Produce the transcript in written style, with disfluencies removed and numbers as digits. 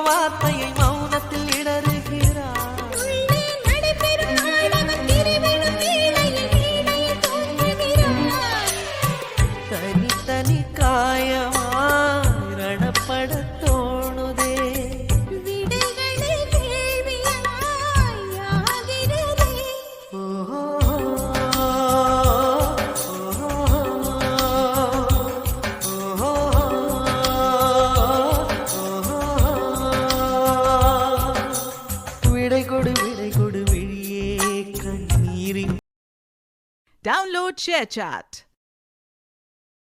வார்த்தையை மௌனத்தில் இடறுகிறார். தனி காயமாய் ரணப்பட தோணுதே. விடை கொடு விழியே கண்ணீரின். Download ShareChat.